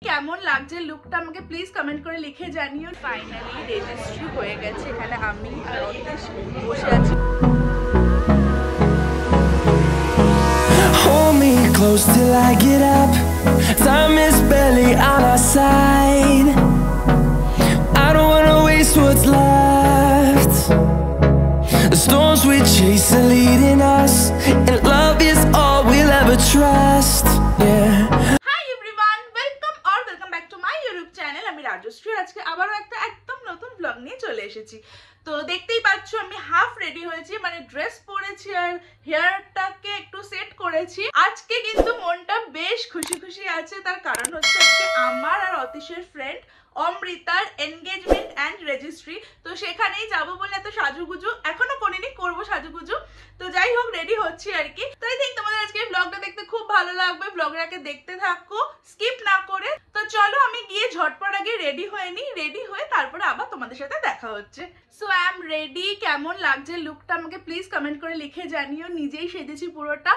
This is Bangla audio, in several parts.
কেমন লাগছে লুকটা আমাকে প্লিজ কমেন্ট করে লিখে জানিও। ফাইনালি রেজিস্ট্রি হয়ে গেছে, এখানে আমি আর অন্তেশ বসে আছি। Hold me close till I get up. Time is barely on our side. I don't wanna waste what's left. The storms we chase are leading us, and love is all we'll ever trust. Yeah. Hi everyone, welcome or welcome back to my YouTube channel. আমি রাজশ্রী আজকে আবারও একটা একদম নতুন ব্লগ নিয়ে চলে এসেছি। তো দেখতেই পাচ্ছ আমি হাফ রেডি হয়েছি, মানে ড্রেস পরেছি আর হেয়ারটাকে একটু সেট করেছি। আজকে কিন্তু মনটা বেশ খুশি খুশি আছে, তার কারণ হচ্ছে আজকে আমার আর অতীশের ফ্রেন্ড অমৃতার এনগেজমেন্ট অ্যান্ড রেজিস্ট্রি। তো সেখানেই যাবো বলে এত সাজুগুজু এখনো করিনি, করবো সাজুগুজু। তো যাই হোক রেডি হচ্ছি আর কি। তো আই থিঙ্ক তোমাদের আজকে ব্লগটা দেখতে খুব ভালো লাগবে, ব্লগটাকে দেখতে থাকো স্কিপ না করে। তো চলো আমি গিয়ে ঝটপট আগে রেডি হয়ে নিই, রেডি হয়ে তারপরে আবার তোমাদের সাথে দেখা হচ্ছে। So I am ready. কেমন লাগছে লুকটা আমাকে প্লিজ কমেন্ট করে লিখে জানিও। নিজেই সেজেছি পুরোটা,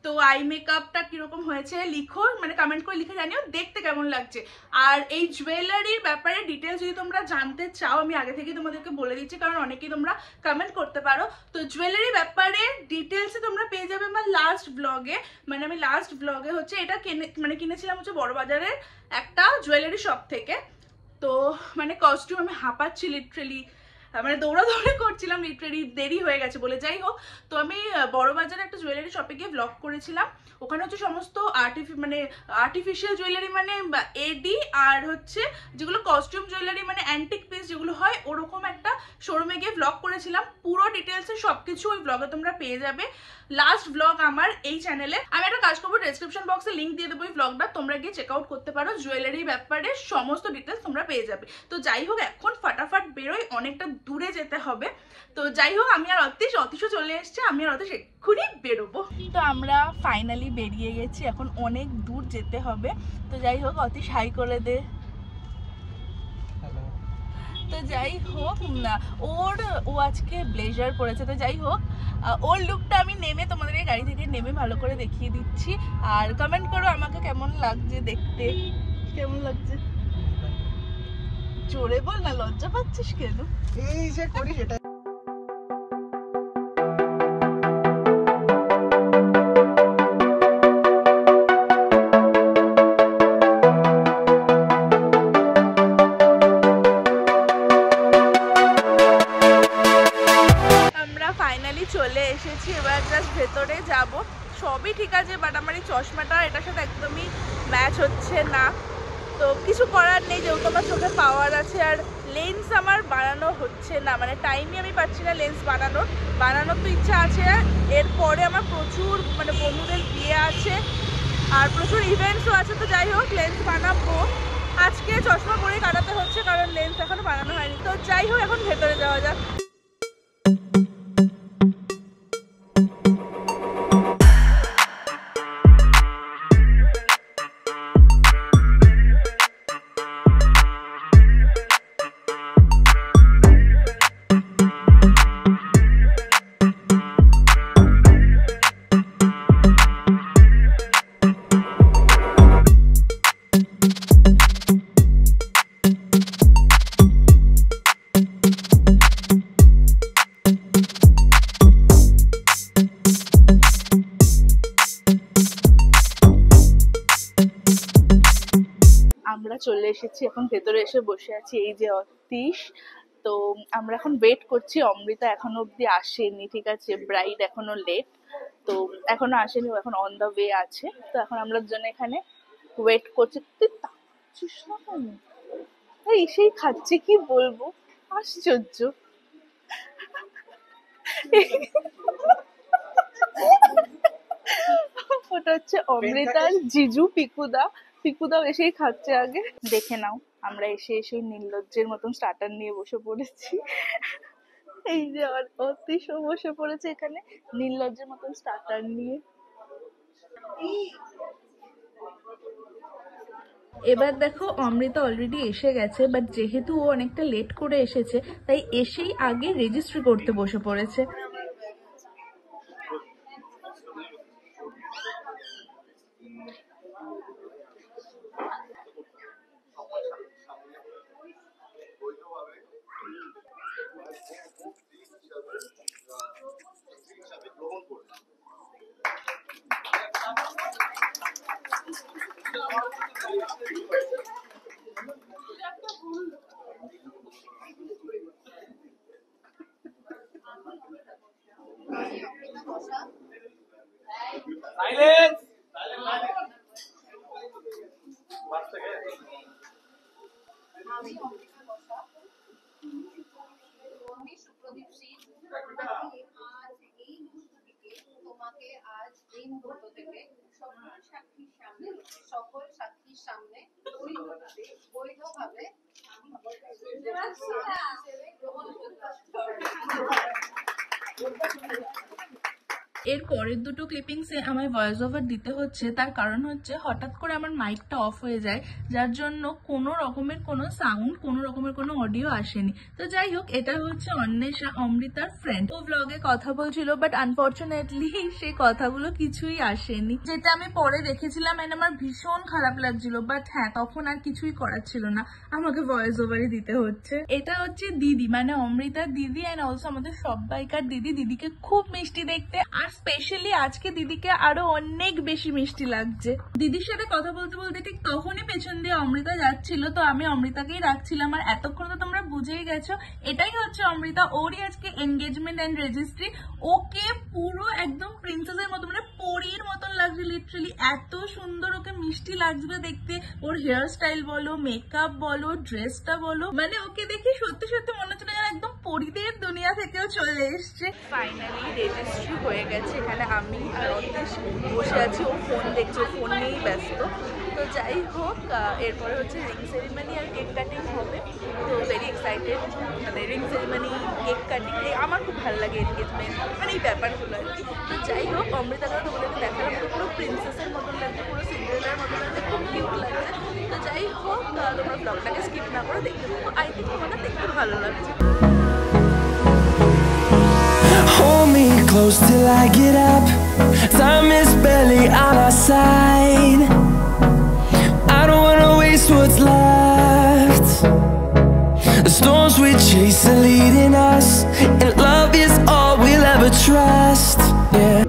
তো আই মেকআপটা কিরকম হয়েছে লিখো, মানে কমেন্ট করে লিখে জানিও দেখতে কেমন লাগছে। আর এই জুয়েলারির ব্যাপারে ডিটেলস যদি তোমরা জানতে চাও আমি আগে থেকে তোমাদেরকে বলে দিচ্ছি, কারণ অনেকেই তোমরা কমেন্ট করতে পারো। তো জুয়েলারির ব্যাপারে ডিটেলসে তোমরা পেয়ে যাবে আমার লাস্ট ব্লগে। মানে আমি লাস্ট ব্লগে হচ্ছে এটা কিনেছিলাম হচ্ছে বড়বাজারের একটা জুয়েলারি শপ থেকে। তো মানে কস্টিউম আমি হাঁপাচ্ছি লিটারেলি, মানে দৌড়াদৌড়ি করছিলাম লিটারেলি, দেরি হয়ে গেছে বলে। যাই হোক, তো আমি বড়বাজারে একটা জুয়েলারি শপে গিয়ে ব্লগ করেছিলাম। ওখানে হচ্ছে সমস্ত আর্টিফিশিয়াল জুয়েলারি মানে এডি আর হচ্ছে যেগুলো কস্টিউম জুয়েলারি মানে অ্যান্টিক পিস যেগুলো হয় ওরকম একটা শোরুমে গিয়ে ব্লগ করেছিলাম। পুরো ডিটেলসে সবকিছু ওই ব্লগে তোমরা পেয়ে যাবে। লাস্ট ব্লগ আমার এই চ্যানেলে। আমি একটা কাজ করবো, ডেসক্রিপশন বক্সে লিঙ্ক দিয়ে দেবো এই ব্লগটা, তোমরা গিয়ে চেক আউট করতে পারো। জুয়েলারির ব্যাপারে সমস্ত ডিটেলস তোমরা পেয়ে যাবে। তো যাই হোক এখন ফাটাফাট বেরোই, অনেকটা দূরে যেতে হবে। তো যাই হোক আমি আর অতীশও চলে এসছে, আমি আর অতীশ এক্ষুনি বেরোবো। তো আমরা ফাইনালি বেরিয়ে গেছি, এখন অনেক দূর যেতে হবে। তো যাই হোক অতীশ হাই করে দে। তো যাই হোক না ও আজকে ব্লেজার পরেছে। তো যাই হোক ওর লুকটা আমি নেমে তোমাদেরকে গাড়ি থেকে নেমে ভালো করে দেখিয়ে দিচ্ছি। আর কমেন্ট করো আমাকে কেমন লাগছে দেখতে, কেমন লাগছে জোরে বল না, লজ্জা পাচ্ছিস কেন? এই যে করি সেটা। চলে এসেছি, এবার জাস্ট ভেতরে যাব। সবই ঠিক আছে, বাট আমার এই চশমাটা এটার সাথে একদমই ম্যাচ হচ্ছে না। তো কিছু করার নেই, যেহেতু আমার চোখে পাওয়ার আছে। আর লেন্স আমার বানানো হচ্ছে না, মানে টাইমই আমি পাচ্ছি না লেন্স বানানোর তো ইচ্ছা আছে। এরপরে আমার প্রচুর মানে বন্ধুদের বিয়ে আছে আর প্রচুর ইভেন্টসও আছে। তো যাই হোক লেন্স বানাবো, আজকে চশমা পরেই কাটাতে হচ্ছে কারণ লেন্স এখনো বানানো হয়নি। তো যাই হোক এখন ভেতরে যাওয়া যাক। আমরা চলে এসেছি, এখন ভেতরে এসে বসে আছি। এই যে অতীশ। তো আমরা এখন ওয়েট করছি, অমৃতা এখনো অব্দি আসেনি, ঠিক আছে, ব্রাইড এখনো লেট, তো এখনো আসেনি, ও এখন অন দ্য ওয়ে আছে। তো এখন আমরা জন্য এখানে ওয়েট করছি। তুই তাচ্ছিস না কেন? এসেই খাচ্ছে, কি বলবো, আশ্চর্য। ওটা হচ্ছে অমৃতার জিজু পিকুদাও এসেই খাচ্ছে। আগে দেখে নাও, আমরা এসে নির্লজ্জের মতন স্টার্টার নিয়ে বসে পড়েছি। এই যে অতীশও বসে পড়েছে এখানে নির্লজ্জের মতন স্টার্টার নিয়ে। এবার দেখো অমৃতা অলরেডি এসে গেছে, বাট যেহেতু ও অনেকটা লেট করে এসেছে তাই এসেই আগে রেজিস্ট্রি করতে বসে পড়েছে। সুপ্রদীপ সিং আজ এই মুহূর্ত থেকে তোমাকে আজ এই মুহূর্ত থেকে সকল সাক্ষীর সামনে বৈধভাবে এর পরের দুটো ক্লিপিংসে আমায় ভয়েস ওভার দিতে হচ্ছে, তার কারণ হচ্ছে হঠাৎ করে আমার মাইকটা অফ হয়ে যায়, যার জন্য কোনো রকমের কোনো সাউন্ড, কোনো রকমের কোনো অডিও আসেনি। তো যাই হোক, এটা হচ্ছে অন্বেষা, অমৃতার ফ্রেন্ড। ও ব্লগে কথা বলছিল, বাট আনফর্চুনেটলি সেই কথাগুলো কিছুই আসেনি, যেটা আমি পরে দেখেছিলাম এন্ড আমার ভীষণ খারাপ লাগছিল। বাট হ্যাঁ, তখন আর কিছুই করার ছিল না, আমাকে ভয়েস ওভারই দিতে হচ্ছে। এটা হচ্ছে দিদি, মানে অমৃতার দিদি এন্ড অলসো আমাদের সবাইকার দিদি। দিদিকে খুব মিষ্টি দেখতে, আর স্পেশালি আজকে দিদিকে আরো অনেক বেশি মিষ্টি লাগছে। দিদির সাথে কথা বলতে বলতে ঠিক তখনই পেছন দিয়ে অমৃতা যাচ্ছিল, তো আমি অমৃতাকেই রাখছিলাম। আর এতক্ষণ তো তোমরা বুঝেই গেছো, এটাই হচ্ছে অমৃতা। ওরই আজকে এনগেজমেন্ট এন্ড রেজিস্ট্রি। ওকে পুরো একদম প্রিন্সেসের মতো, মানে পরীর মতন লাগছে লিটারালি। এত সুন্দর ওকে মিষ্টি লাগছিল দেখতে। ওর হেয়ার স্টাইল বলো, মেকআপ বলো, ড্রেসটা বলো, মানে ওকে দেখে সত্যি সত্যি মনে হচ্ছে যেন একদম পরীদের দুনিয়া থেকেও চলে এসছে। ফাইনালি রেজিস্ট্রি হয়ে গেছে। এখানে আমি আর অন্বেষ বসে আছি, ও ফোন দেখছে, ও ফোন নিয়েই ব্যস্ত। তো যাই হোক, এরপরে হচ্ছে রিং সেরিমনি আর কেক কাটিং হবে। তো ভেরি এক্সাইটেড, মানে রিং সেরিমনি, কেক কাটিং আমার খুব ভালো লাগে, এনগেজমেন্ট মানে এই ব্যাপারগুলো আর কি। তো যাই হোক, অমৃতাকে তোমাদেরকে দেখালাম, তো পুরো প্রিন্সেসের মতন লাগছে, পুরো সিন্ডারেলার মতন লাগছে, খুব কিউট লাগছে। তো যাই হোক, তোমরা ব্লগটাকে স্কিপ না করে দেখতে থাকো, আই থিঙ্ক তোমাদের দেখতে ভালো লাগছে। Hold me close till I get up. Time is barely on our side. I don't wanna waste what's left. The storms we chase are leading us, and love is all we'll ever trust. Yeah.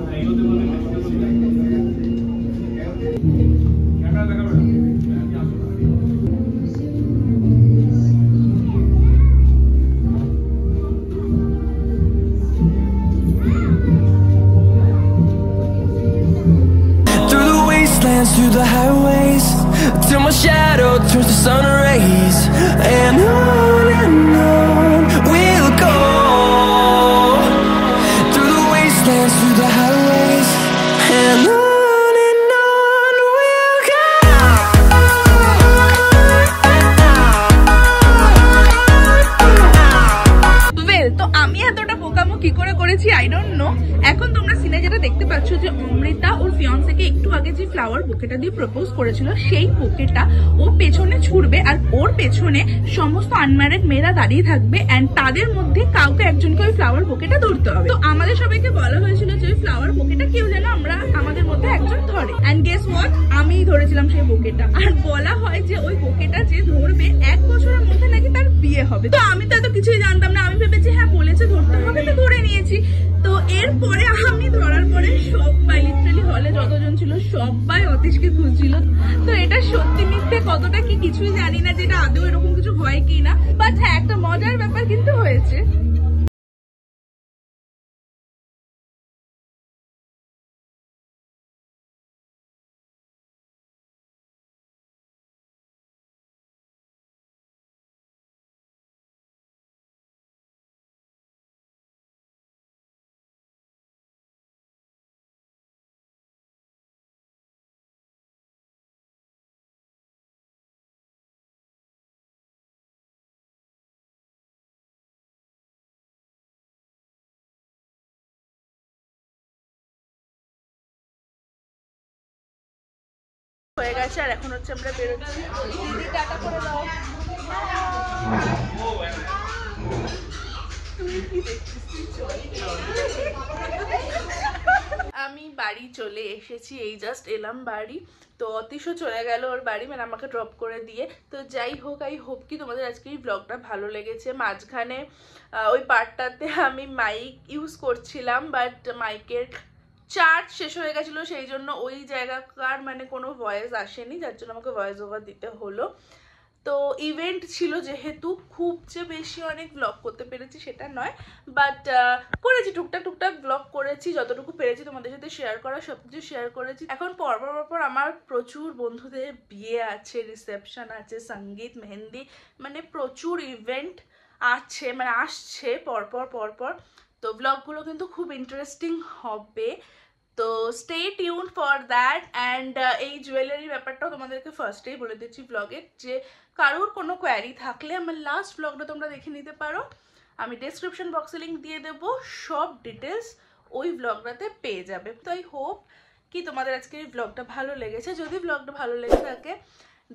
Through the highways, till my shadow turns to sun rays, and on we'll go. Through the wastelands, through the highways, and on we'll go. Well, তো আমি এতটা বোকামো কি করে করেছি আই ডোন্ট নো। এখন তোমরা সিনে যেটা দেখতে পাচ্ছ যে অমৃতা ওর ফিয়ান্সেকে একটু আগে যে ফ্লাওয়ার বুকেটা দিয়ে প্রপোজ করেছিল, সেই বুকেটা ও পেছনে ছুড়বে, আর ওর পেছনে সমস্ত আনম্যারিড মেয়েরা দাঁড়িয়ে থাকবে, এন্ড তাদের মধ্যে কাউকে একজনকে ওই ফ্লাওয়ার বুকেটা ধরতে হবে। তো আমাদের সবাইকে বলা হয়েছিল যে ওই ফ্লাওয়ার বুকেটা কেউ যেন আমাদের মধ্যে একজন ধরে, এন্ড গেস হোয়াট, আমিই ধরেছিলাম সেই বুকেটা। আর বলা হয় যে ওই বুকেটা যে ধরবে 1 বছরের মধ্যে নাকি তার বিয়ে হবে। তো আমি তো এত কিছুই জানতাম না, আমি ভেবেছি হ্যাঁ বলেছে ধরতে হবে, তো ধরে নিয়েছি। তো এরপরে আমি ধরার পরে সবাই লিটারালি হলে যতজন ছিল সবাই অতীশকে খুঁজছিল। তো এটা সত্যি মিথ্যে কতটা কি কিছুই জানি না, যেটা আদৌ এরকম কিছু হয় কি না, বাট হ্যাঁ একটা মজার ব্যাপার কিন্তু হয়েছে। হয়ে গেছে, আর এখন হচ্ছে আমরা বেরোচ্ছি। দিদি টাটা করে দাও। আমি বাড়ি চলে এসেছি, এই জাস্ট এলাম বাড়ি। তো অতীশও চলে গেল ওর বাড়ি, মানে আমাকে ড্রপ করে দিয়ে। তো যাই হোক, আই হোপ কি তোমাদের আজকে এই ব্লগটা ভালো লেগেছে। মাঝখানে ওই পার্টটাতে আমি মাইক ইউজ করছিলাম, বাট মাইকের চার্জ শেষ হয়ে গেছিলো, সেই জন্য ওই জায়গাকার মানে কোনো ভয়েস আসেনি, যার জন্য আমাকে ভয়েস ওভার দিতে হলো। তো ইভেন্ট ছিল যেহেতু, খুব যে বেশি অনেক ব্লগ করতে পেরেছি সেটা নয়, বাট করেছি টুকটাক ব্লগ করেছি, যতটুকু পেরেছি তোমাদের সাথে শেয়ার করা সব কিছু শেয়ার করেছি। এখন পরপর আমার প্রচুর বন্ধুদের বিয়ে আছে, রিসেপশন আছে, সঙ্গীত, মেহেন্দি, মানে প্রচুর ইভেন্ট আছে, মানে আসছে পরপর। তো ব্লগগুলো কিন্তু খুব ইন্টারেস্টিং হবে, তো stay tune for that. And এই জুয়েলারি ব্যাপারটাও তোমাদেরকে ফার্স্টেই বলে দিচ্ছি ব্লগে, যে কারোর কোনো কোয়ারি থাকলে আমার লাস্ট ব্লগটা তোমরা দেখে নিতে পারো, আমি ডেসক্রিপশন বক্সে লিঙ্ক দিয়ে দেবো, সব ডিটেলস ওই ব্লগটাতে পেয়ে যাবে। তো আই হোপ কি তোমাদের আজকের এই ব্লগটা ভালো লেগেছে। যদি ব্লগটা ভালো লেগে থাকে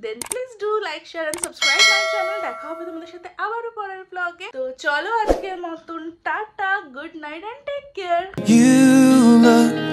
then please do like, share and subscribe my channel. দেখা হবে তোমাদের সাথে আবারও পরের ব্লগে। তো চলো আজকের মতন tata, good night and take care. You look